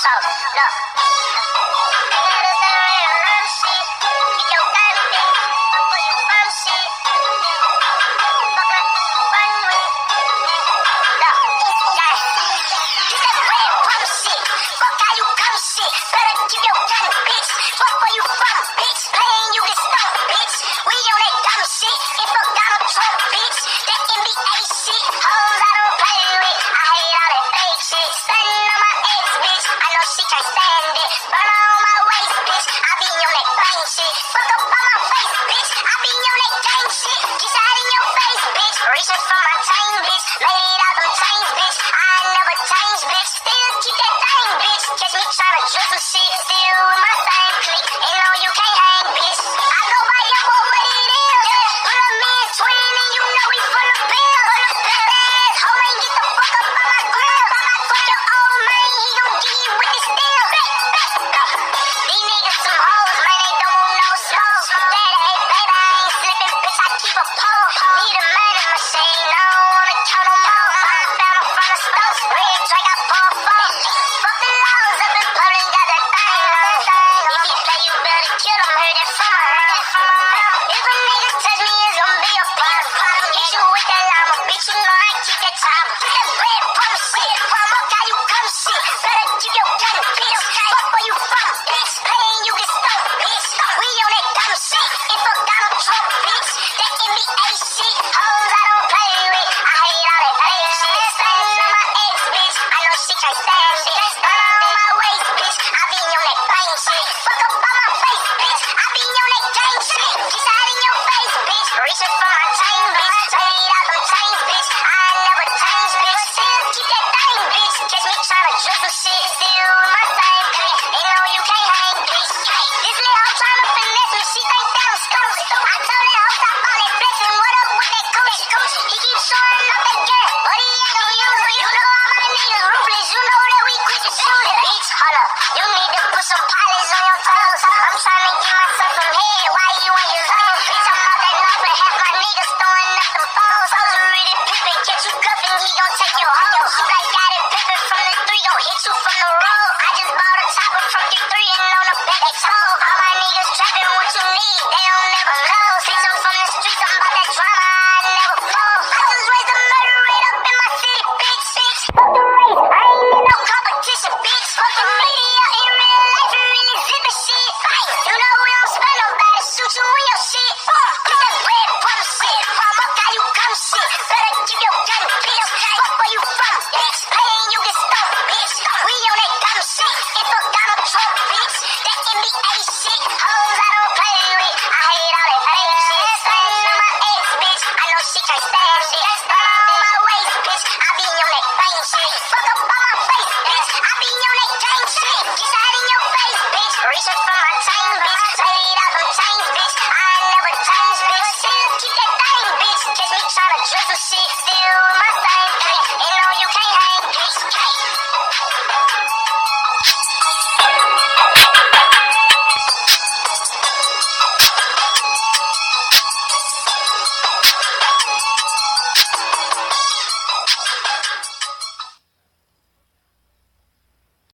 talk. Look. Reaching for my chain, bitch. Made it out them chains, bitch. I ain't never changed, bitch. Still keep that thing, bitch. Catch me tryna drill some shit. Still with my same clique. Ain't no you can't hang, bitch. I go by your boy, what it is. Pull up me and twin, and you know we full of bills. Ass hoe ain't get the fuck up by my grill. Fuck your old man, he gon' get you with this deal. These niggas some hoes, man, they don't want no smoke. Daddy, hey, baby, I ain't slipping, bitch. I keep a pole. Need a man in my shade, I don't wanna count them all. I found them from the stove, red drink, I pour four. Fuck the laws up in public, got that thing on. If he play, you better kill him, heard that from my mouth. If a nigga touch me, it's gon' be a problem. Hit you with that llama, bitch, you know I keep that chopper. Get that bread, bum shit, from up, how you come shit. Better keep your gun, bitch. Fuck where you from, bitch. Pain, you get stuck, bitch. We on that dumb shit, it fuck Donald Trump, bitch. That NBA shit, hoes I don't play with. I hate all that fake shit. Stunning on my ex, bitch. I know she can't stand it. Stunning on my waist, bitch. I be on that bang shit. Fuck up on my face, bitch. I be on that gang shit. Get out in your face, bitch. Reaching for my chain, bitch. Made out them chains, bitch. I ain't never changed, bitch. Still keep that thing, bitch. Catch me tryna drill some shit. Still with my same clique. Ain't no you can't hang, bitch. This little hoe tryna finesse me. She think that I'm stupid. I told that hoe stop all that flexing. What up with that coochie? He keep showing up that gun, but he ain't gon' use it. You know all my niggas ruthless. You know that we quick to shoot it, bitch. Hold up, you need to put some polish on your toes. I'm tryna get myself some head. Why you in your zone? Bitch, I'm out that knife and half my niggas throwing up them phones. Hoes are really pimpin', catch you cuffin', he gon' take your hoe. You like got it pimpin' from the three, gon' hit you from the road. I just bought a chopper from 3-3 and on the back they told. All my niggas trappin' what you need, they don't never know. Bitch, I'm from the streets, I'm about that drama, I never fold. I just raised the murder rate up in my city, bitch. Fuck the race, I ain't in no competition, bitch. Fuck the media, in real life, you really zippin' shit. You know we don't spend nobody, shoot you in your shit. Get that bread, bum shit, from up how you come shit. Better keep your gun, bitch. Fuck where you from, bitch. Pain, you get stuck, bitch. We on that dumb shit, it fuck Donald Trump, bitch. That NBA shit, hoes I don't play with. I hate all that fake shit. Stunning on my ex, bitch. I know she can't stand it. Stunning on my waist, bitch. I be on that bang shit. Fuck up on my face, bitch. I be on that gang shit. Get out in your face, bitch. Reaching for